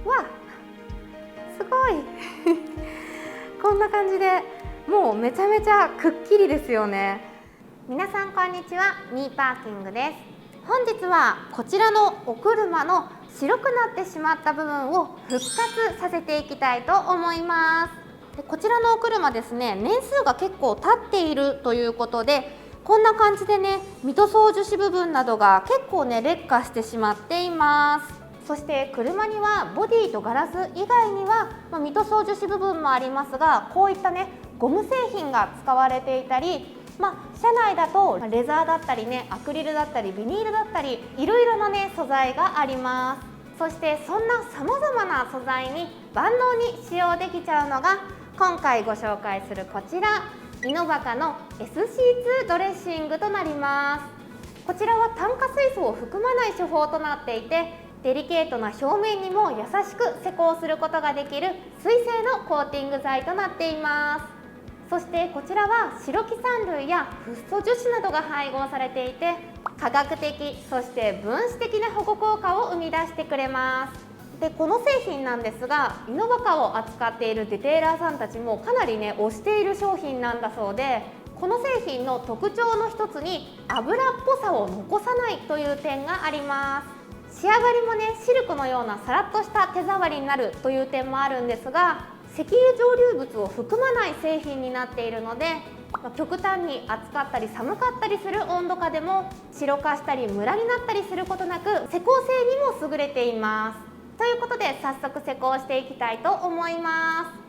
わ、すごいこんな感じでもうめちゃめちゃくっきりですよね。皆さんこんにちは、ミーパーキングです。本日はこちらのお車の白くなってしまった部分を復活させていきたいと思います。でこちらのお車ですね、年数が結構経っているということで、こんな感じでね、ミ塗装樹脂部分などが結構ね劣化してしまっています。そして車にはボディとガラス以外には、ミ塗装樹脂部分もありますが、こういったねゴム製品が使われていたり、車内だとレザーだったりね、アクリルだったりビニールだったり、いろいろなね素材があります。そしてそんなさまざまな素材に万能に使用できちゃうのが今回ご紹介するこちら、イノバカの SC2 ドレッシングとなります。こちらは炭化水素を含まない手法となっていて、デリケートな表面にも優しく施工することができる水性のコーティング剤となっています。そしてこちらは白キ酸類やフッ素樹脂などが配合されていて、科学的そして分子的な保護効果を生み出してくれます。でこの製品なんですが、イノバカを扱っているディテーラーさんたちもかなりね推している商品なんだそうで、この製品の特徴の一つに油っぽさを残さないという点があります。仕上がりもねシルクのようなさらっとした手触りになるという点もあるんですが、石油蒸留物を含まない製品になっているので、極端に暑かったり寒かったりする温度下でも白化したりムラになったりすることなく、施工性にも優れています。ということで早速施工していきたいと思います。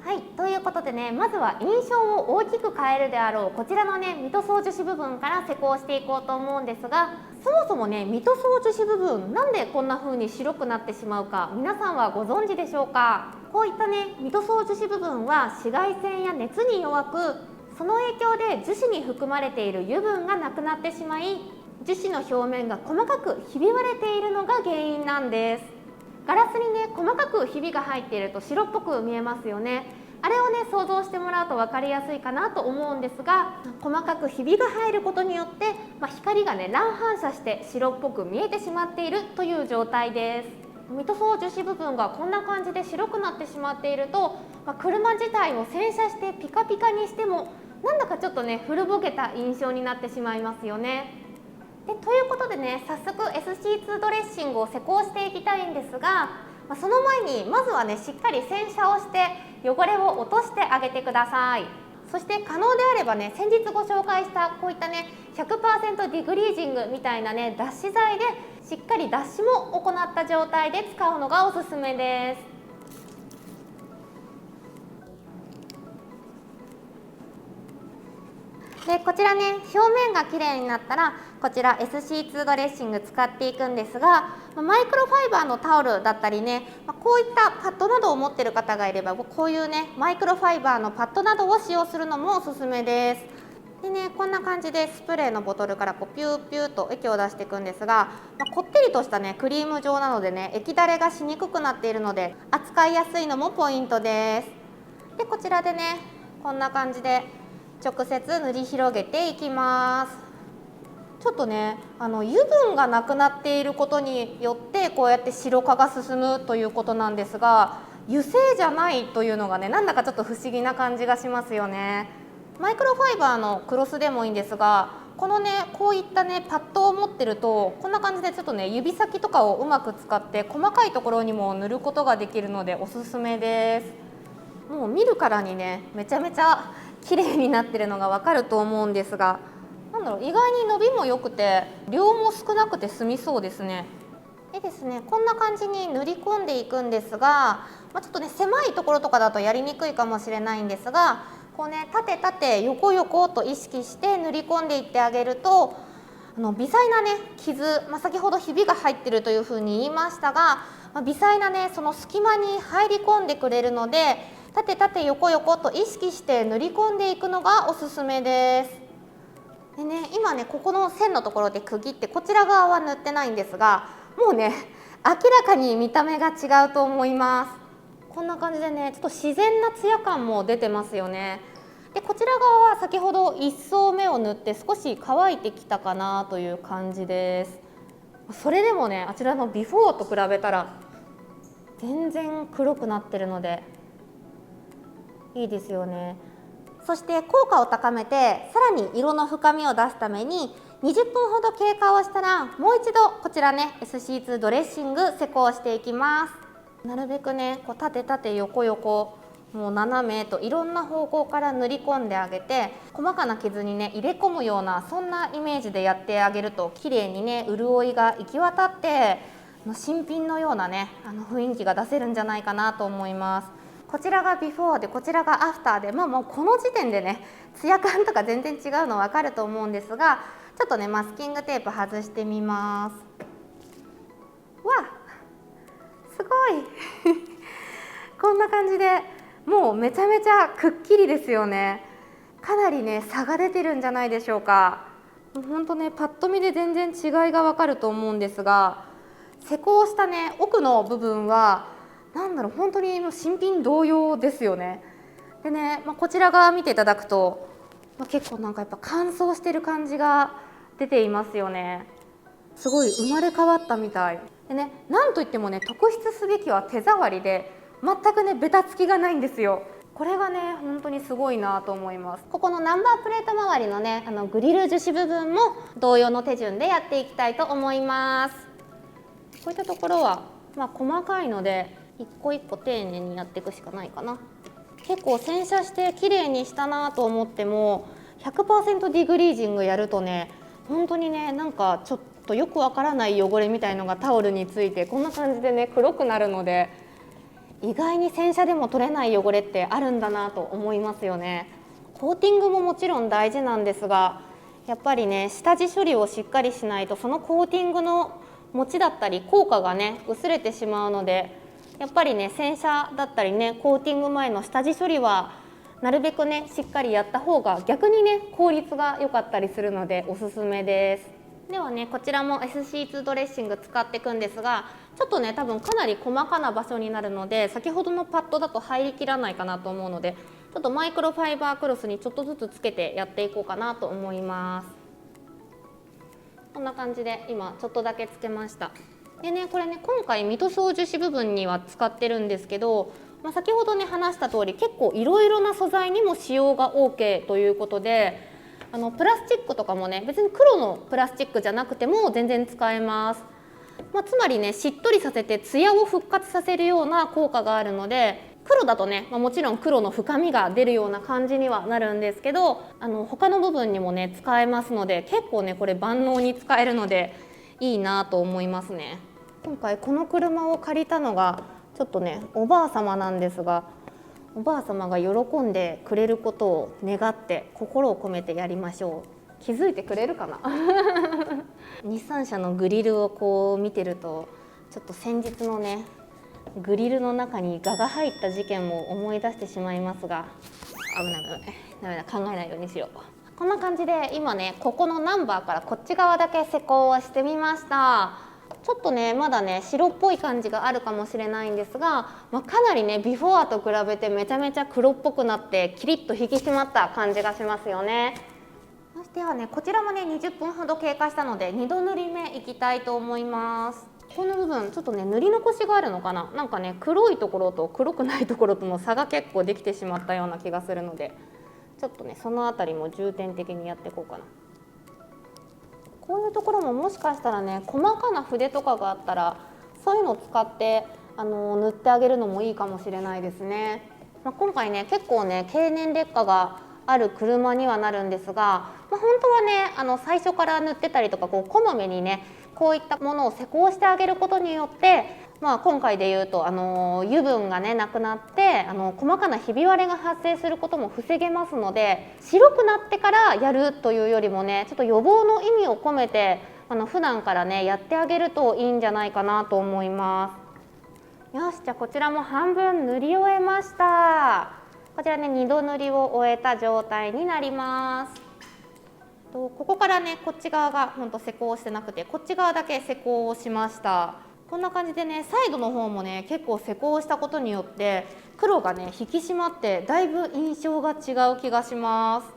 はい、ということでね、まずは印象を大きく変えるであろうこちらのねミ塗装樹脂部分から施工していこうと思うんですが、そもそもねミ塗装樹脂部分、なんでこんな風に白くなってしまうか、皆さんはご存知でしょうか。こういったねミ塗装樹脂部分は紫外線や熱に弱く、その影響で樹脂に含まれている油分がなくなってしまい、樹脂の表面が細かくひび割れているのが原因なんです。ガラスにね細かくひびが入っていると白っぽく見えますよね。あれをね想像してもらうと分かりやすいかなと思うんですが、細かくひびが入ることによって、光がね乱反射して白っぽく見えてしまっているという状態です。ミ塗装樹脂部分がこんな感じで白くなってしまっていると、車自体を洗車してピカピカにしてもなんだかちょっとね古ぼけた印象になってしまいますよね。ということでね、早速 SC2 ドレッシングを施工していきたいんですが、その前にまずはねしっかり洗車をして汚れを落としてあげてください。そして可能であればね、先日ご紹介したこういったね 100% ディグリージングみたいなね脱脂剤でしっかり脱脂も行った状態で使うのがおすすめです。でこちらね表面がきれいになったら、こちら SC2 ドレッシング使っていくんですが、マイクロファイバーのタオルだったりね、こういったパッドなどを持っている方がいれば、こういうねマイクロファイバーのパッドなどを使用するのもおすすめです。でね、こんな感じでスプレーのボトルからこうピューピューと液を出していくんですが、こってりとしたねクリーム状なのでね液だれがしにくくなっているので扱いやすいのもポイントです。でこちらでねこんな感じで直接塗り広げていきます。ちょっとね油分がなくなっていることによってこうやって白化が進むということなんですが、油性じゃないというのがねなんだかちょっと不思議な感じがしますよね。マイクロファイバーのクロスでもいいんですが、このねこういったねパッドを持ってるとこんな感じでちょっとね指先とかをうまく使って細かいところにも塗ることができるのでおすすめです。もう見るからにねめちゃめちゃ綺麗になってるのがわかると思うんですが、なんだろう、意外に伸びも良くて量も少なくて済みそうですね。でですね、こんな感じに塗り込んでいくんですが、ちょっとね狭いところとかだとやりにくいかもしれないんですが、こうね縦縦横横と意識して塗り込んでいってあげると、微細なね傷、先ほどひびが入ってるというふうに言いましたが、微細なねその隙間に入り込んでくれるので、縦縦横横と意識して塗り込んでいくのがおすすめです。でね、今ねここの線のところで区切ってこちら側は塗ってないんですが、もうね明らかに見た目が違うと思います。こんな感じでねちょっと自然なツヤ感も出てますよね。でこちら側は先ほど1層目を塗って少し乾いてきたかなという感じです。それでもねあちらのビフォーと比べたら全然黒くなってるのでいいですよね。そして効果を高めてさらに色の深みを出すために20分ほど経過をしたらもう一度こちらね SC2 ドレッシング施工していきます。なるべくねこう縦縦横横もう斜めといろんな方向から塗り込んであげて細かな傷にね入れ込むようなそんなイメージでやってあげると綺麗にね潤いが行き渡って新品のようなね雰囲気が出せるんじゃないかなと思います。こちらがビフォーでこちらがアフターで、もうこの時点でねツヤ感とか全然違うの分かると思うんですが、ちょっとねマスキングテープ外してみます。わあすごいこんな感じでもうめちゃめちゃくっきりですよね。かなりね差が出てるんじゃないでしょうか。もうほんとねパッと見で全然違いが分かると思うんですが、施工したね奥の部分はなんだろう本当に新品同様ですよね。でね、こちら側見ていただくと、結構なんかやっぱ乾燥してる感じが出ていますよね。すごい生まれ変わったみたいでね、なんといってもね特筆すべきは手触りで全くねベタつきがないんですよ。これがね本当にすごいなと思います。ここのナンバープレート周りのねグリル樹脂部分も同様の手順でやっていきたいと思います。こういったところは細かいので一個一個丁寧にやっていくしかないかな。結構洗車して綺麗にしたなと思っても 100% ディグリージングやるとね本当にねなんかちょっとよくわからない汚れみたいのがタオルについてこんな感じでね黒くなるので、意外に洗車でも取れない汚れってあるんだなと思いますよね。コーティングももちろん大事なんですが、やっぱりね下地処理をしっかりしないとそのコーティングの持ちだったり効果がね薄れてしまうので、やっぱりね洗車だったりねコーティング前の下地処理はなるべくねしっかりやった方が逆にね効率が良かったりするのでおすすめです。ではねこちらも SC2 ドレッシング使っていくんですが、ちょっとね多分かなり細かな場所になるので先ほどのパッドだと入りきらないかなと思うので、ちょっとマイクロファイバークロスにちょっとずつつけてやっていこうかなと思います。こんな感じで今ちょっとだけつけました。でねこれね今回ミトソー樹脂部分には使ってるんですけど、先ほどね話した通り結構いろいろな素材にも使用が OK ということで、プラスチックとかもね別に黒のプラスチックじゃなくても全然使えます。つまりねしっとりさせてツヤを復活させるような効果があるので、黒だとね、もちろん黒の深みが出るような感じにはなるんですけど、他の部分にもね使えますので結構ねこれ万能に使えるのでいいなと思いますね。今回この車を借りたのがちょっとねおばあ様なんですが、おばあ様が喜んでくれることを願って心を込めてやりましょう。気づいてくれるかな日産車のグリルをこう見てるとちょっと先日のねグリルの中にガが入った事件も思い出してしまいますが、危ないダメだ考えないようにしよう。こんな感じで今ねここのナンバーからこっち側だけ施工をしてみました。ちょっとねまだね白っぽい感じがあるかもしれないんですが、かなりねビフォーと比べてめちゃめちゃ黒っぽくなってキリッと引き締まった感じがしますよね。そしてはねこちらもね20分ほど経過したので2度塗り目いきたいと思います。この部分ちょっとね塗り残しがあるのかな、なんかね黒いところと黒くないところとの差が結構できてしまったような気がするので、ちょっとねその辺りも重点的にやっていこうかな。こういうところももしかしたらね細かな筆とかがあったらそういうのを使って塗ってあげるのもいいかもしれないですね。今回ね結構ね経年劣化がある車にはなるんですが、本当はね最初から塗ってたりとかこまめにねこういったものを施工してあげることによって、今回でいうと油分がねなくなって細かなひび割れが発生することも防げますので、白くなってからやるというよりもねちょっと予防の意味を込めて普段からねやってあげるといいんじゃないかなと思います。よし、じゃあこちらも半分塗り終えました。こちらね2度塗りを終えた状態になります。ここからねこっち側がほんと施工してなくてこっち側だけ施工をしました。こんな感じでねサイドの方もね結構施工したことによって黒がね引き締まってだいぶ印象が違う気がします。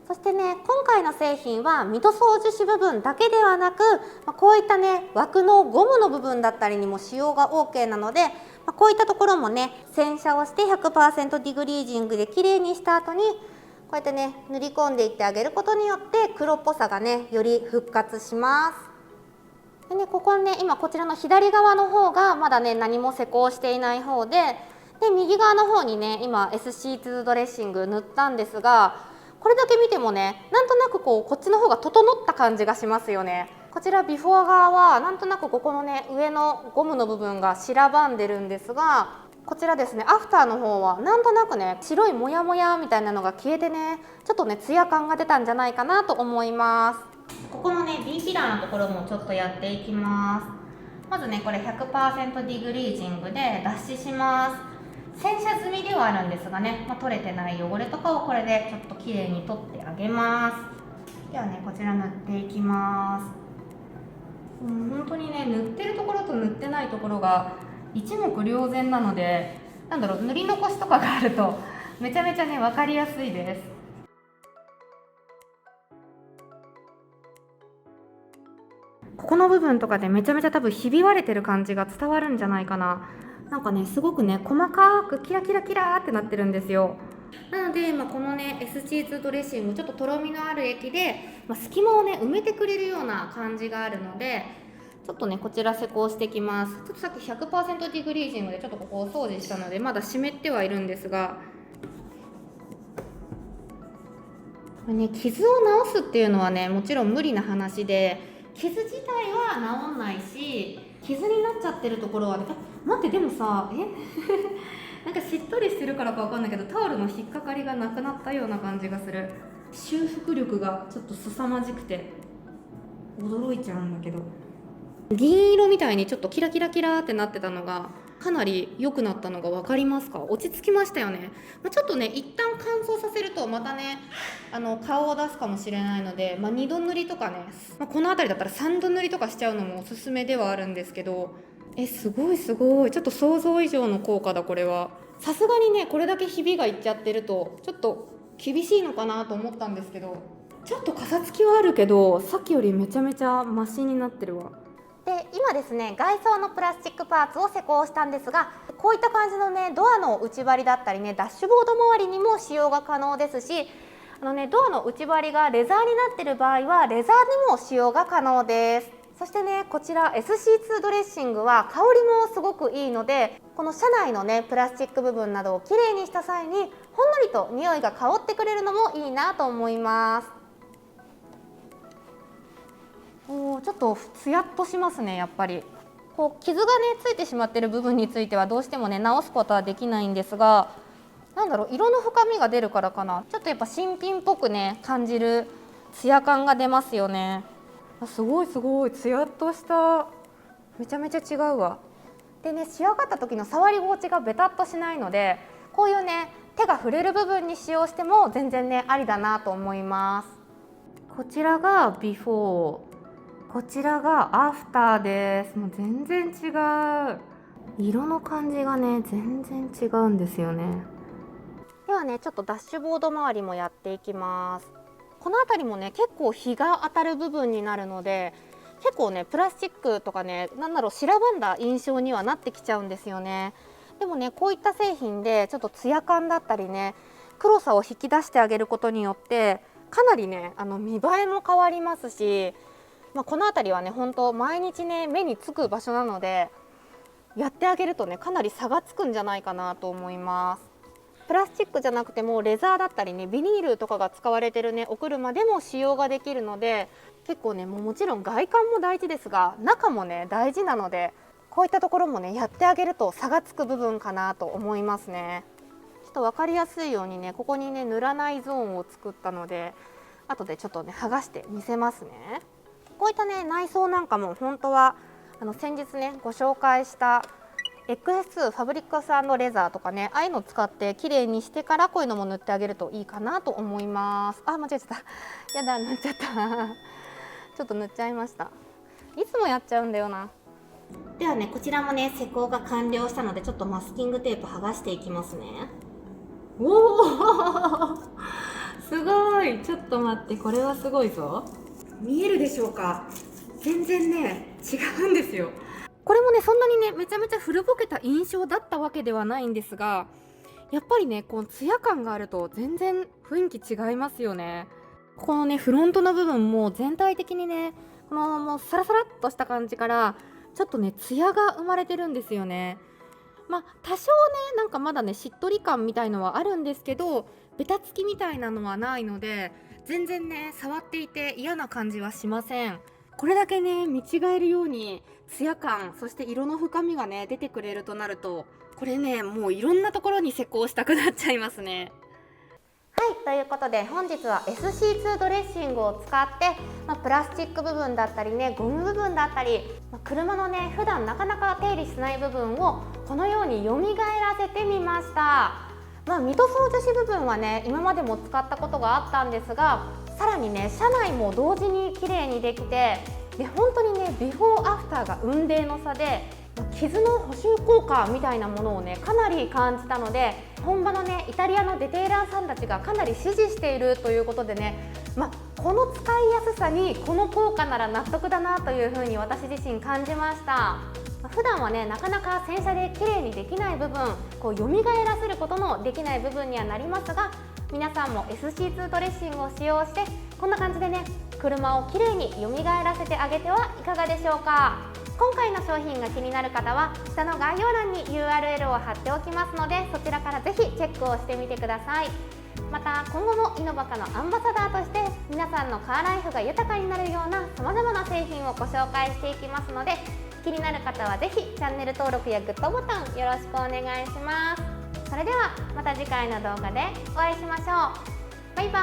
そしてね今回の製品はミトソー樹脂部分だけではなく、こういったね枠のゴムの部分だったりにも使用が OK なので、こういったところもね、洗車をして 100% ディグリージングで綺麗にした後にこうやってね塗り込んでいってあげることによって黒っぽさがねより復活します。でね、ここね今こちらの左側の方がまだね何も施工していない方で、右側の方にね今 SC2 ドレッシング塗ったんですが、これだけ見てもねなんとなくこっちの方が整った感じがしますよね。こちらビフォー側はなんとなくここのね上のゴムの部分が白ばんでるんですが、こちらですねアフターの方はなんとなくね白いモヤモヤみたいなのが消えてね、ちょっとねツヤ感が出たんじゃないかなと思います。ここのね B ピラーのところもちょっとやっていきます。まずねこれ 100% ディグリージングで脱脂します。洗車済みではあるんですがね、取れてない汚れとかをこれでちょっときれいに取ってあげます。ではねこちら塗っていきます。本当にね塗ってるところと塗ってないところが一目瞭然なので、塗り残しとかがあるとめちゃめちゃね分かりやすいです。ここの部分とかでめちゃめちゃ多分ひび割れてる感じが伝わるんじゃないかな。なんかねすごくね細かくキラキラキラーってなってるんですよ。なので、このね SC2 ドレッシングちょっととろみのある液で、隙間をね埋めてくれるような感じがあるので、ちょっとねこちら施工していきます。ちょっとさっき 100% ディグリージングでちょっとここをお掃除したのでまだ湿ってはいるんですが、傷を治すっていうのはねもちろん無理な話で、傷自体は治んないし傷になっちゃってるところは待ってでもさなんかしっとりしてるからかわかんないけどタオルの引っかかりがなくなったような感じがする。修復力がちょっと凄まじくて驚いちゃうんだけど、銀色みたいにちょっとキラキラキラってなってたのがかなり良くなったのが分かりますか？落ち着きましたよね。ちょっとね一旦乾燥させるとまたね顔を出すかもしれないので、2度塗りとかね、この辺りだったら3度塗りとかしちゃうのもおすすめではあるんですけど、すごいすごい、ちょっと想像以上の効果だこれは。さすがにねこれだけひびがいっちゃってるとちょっと厳しいのかなと思ったんですけど、ちょっとかさつきはあるけどさっきよりめちゃめちゃマシになってるわ。で今ですね外装のプラスチックパーツを施工したんですが、こういった感じのねドアの内張りだったりねダッシュボード周りにも使用が可能ですし、ドアの内張りがレザーになっている場合はレザーでも使用が可能です。そしてねこちら SC2 ドレッシングは香りもすごくいいので、この車内のねプラスチック部分などをきれいにした際にほんのりと匂いが香ってくれるのもいいなと思います。ちょっとツヤっとしますね。やっぱり傷がねついてしまっている部分についてはどうしてもね直すことはできないんですが、色の深みが出るからかな、ちょっとやっぱ新品っぽくね感じるツヤ感が出ますよね。すごいすごいツヤっとした、めちゃめちゃ違うわ。でね仕上がった時の触り心地がベタっとしないので、こういうね手が触れる部分に使用しても全然ねありだなと思います。こちらがビフォー、こちらがアフターです。もう全然違う。色の感じがね全然違うんですよね。ではねちょっとダッシュボード周りもやっていきます。この辺りもね結構日が当たる部分になるので、結構ねプラスチックとかね白ばんだ印象にはなってきちゃうんですよね。でもねこういった製品でちょっとツヤ感だったりね黒さを引き出してあげることによってかなりね見栄えも変わりますし、この辺りはね本当毎日ね目につく場所なので、やってあげるとねかなり差がつくんじゃないかなと思います。プラスチックじゃなくてもレザーだったりねビニールとかが使われてるねお車でも使用ができるので、結構ねもちろん外観も大事ですが中もね大事なので、こういったところもねやってあげると差がつく部分かなと思いますね。ちょっと分かりやすいようにねここにね塗らないゾーンを作ったので、後でちょっとね剥がして見せますね。こういったね内装なんかも本当は先日ねご紹介した XS2 ファブリックス&レザーとかね、ああいうのを使って綺麗にしてからこういうのも塗ってあげるといいかなと思います。間違えちゃった。やだ、塗っちゃったちょっと塗っちゃいました。いつもやっちゃうんだよな。ではねこちらもね施工が完了したので、ちょっとマスキングテープ剥がしていきますね。おおすごい。ちょっと待って、これはすごいぞ。見えるでしょうか。全然ね違うんですよ。これもねそんなにねめちゃめちゃ古ぼけた印象だったわけではないんですが、やっぱりねこのツヤ感があると全然雰囲気違いますよね。このねフロントの部分も全体的にねこのもうサラサラっとした感じからちょっとねツヤが生まれてるんですよね。多少ねなんかまだねしっとり感みたいのはあるんですけど、ベタつきみたいなのはないので全然ね触っていて嫌な感じはしません。これだけね見違えるようにツヤ感、そして色の深みがね出てくれるとなると、これねもういろんなところに施工したくなっちゃいますね。はい、ということで本日は SC2 ドレッシングを使って、プラスチック部分だったりねゴム部分だったり、車のね普段なかなか手入れしない部分をこのように蘇らせてみました。ミ塗装樹脂部分はね今までも使ったことがあったんですが、さらにね車内も同時に綺麗にできて、本当にねビフォーアフターが雲泥の差で、傷の補修効果みたいなものをねかなり感じたので、本場のねイタリアのディテーラーさんたちがかなり支持しているということでね、この使いやすさにこの効果なら納得だなというふうに私自身感じました。普段はねなかなか洗車で綺麗にできない部分、こう蘇らせることのできない部分にはなりますが、皆さんも SC2 ドレッシングを使用してこんな感じでね車をきれいに蘇らせてあげてはいかがでしょうか。今回の商品が気になる方は下の概要欄に URL を貼っておきますので、そちらからぜひチェックをしてみてください。また今後もイノバカのアンバサダーとして皆さんのカーライフが豊かになるようなさまざまな製品をご紹介していきますので、気になる方はぜひチャンネル登録やグッドボタンよろしくお願いします。それではまた次回の動画でお会いしましょう。バイバ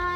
ーイ。